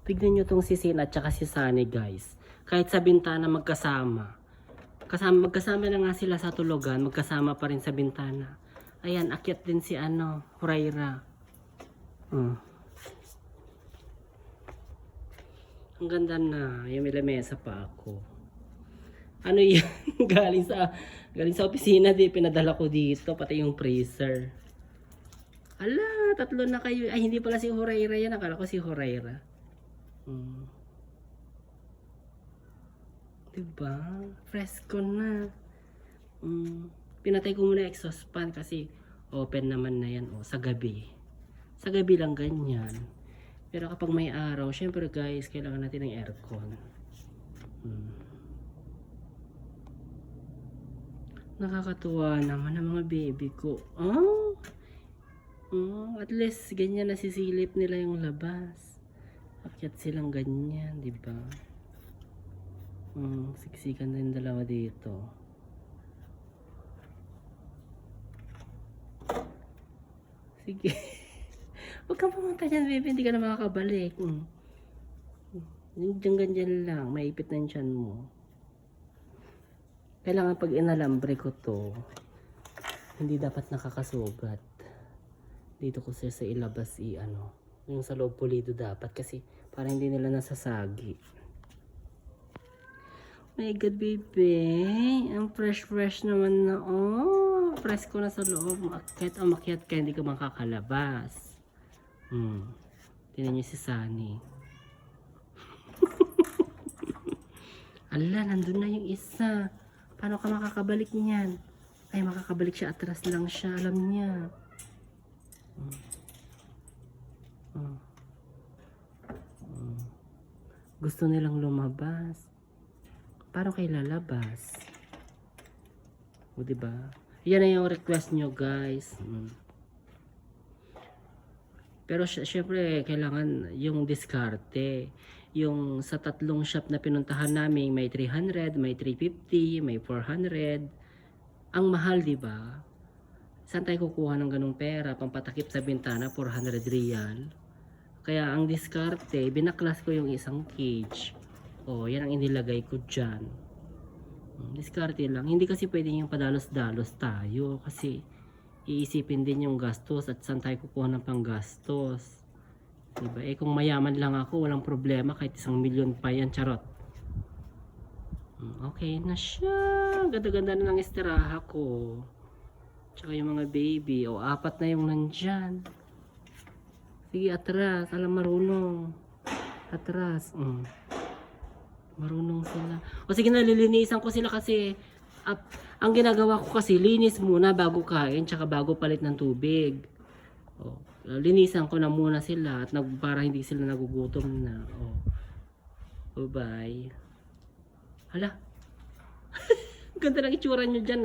Tignan nyo tong si Sin at saka si Sunny, guys. Kahit sa bintana magkasama. Magkasama na nga sila sa tulugan, magkasama pa rin sa bintana. Ayan, akyat din si Huraira. Ang ganda na, yung may lamesa pa ako. Ano yan? galing sa opisina, pinadala ko dito, pati yung freezer. Ala, 3 na kayo. Ay, hindi pala si Huraira yan, akala ko si Huraira. Diba? Fresco na. Pinatay ko muna exhaust fan kasi open naman na yan. Sa gabi. Sa gabi lang ganyan. Pero kapag may araw, syempre guys, kailangan natin ng aircon. Nakakatuwa naman ang mga baby ko. At least ganyan nasisilip nila yung labas. Akyat silang ganyan, di ba? Siksikan na yung dalawa dito. Sige. Huwag kang pumunta dyan, baby. Hindi ka na makakabalik. Ganyan lang. Maipit na yung tiyan mo. Kailangan pag inalambre ko to, hindi dapat nakakasugat. Dito ko siya sa ilabas yung sa loob pulido dapat kasi para hindi nila nasasagi. My God, baby. Ang fresh naman na. Fresh ko na sa loob. Kahit umakyat ka, hindi ka makakalabas. Tingnan niyo si Sunny. Ala, nandun na yung isa. Paano ka makakabalik niyan? Ay, makakabalik siya. Atras lang siya. Alam niya. Gusto nilang lumabas. Paano kayo lalabas? Diba? Yan na yung request nyo, guys. Pero syempre, kailangan yung diskarte. Yung sa 3 shop na pinuntahan namin, may 300, may 350, may 400. Ang mahal, diba? Saan tayo kukuha ng ganung pera? Pampatakip sa bintana, 400 real. Kaya ang diskarte, binaklas ko yung isang cage. Yan ang inilagay ko dyan. Diskarte lang. Hindi kasi pwede yung padalos-dalos tayo. Kasi iisipin din yung gastos at saan tayo kukuha ng panggastos. Diba? Kung mayaman lang ako, walang problema. Kahit 1 milyon pa yan, charot. Okay na siya. Ganda-ganda na ng estiraha ko. Tsaka yung mga baby. 4 na yung nandyan. Sige, atras. Alam, marunong. Atras. Marunong sila. Sige na, lilinisan ko sila kasi ang ginagawa ko kasi linis muna bago kain tsaka bago palit ng tubig. Linisan ko na muna sila at para hindi sila nagugutom na. Bye. Hala. Ganda ng itsura nyo dyan.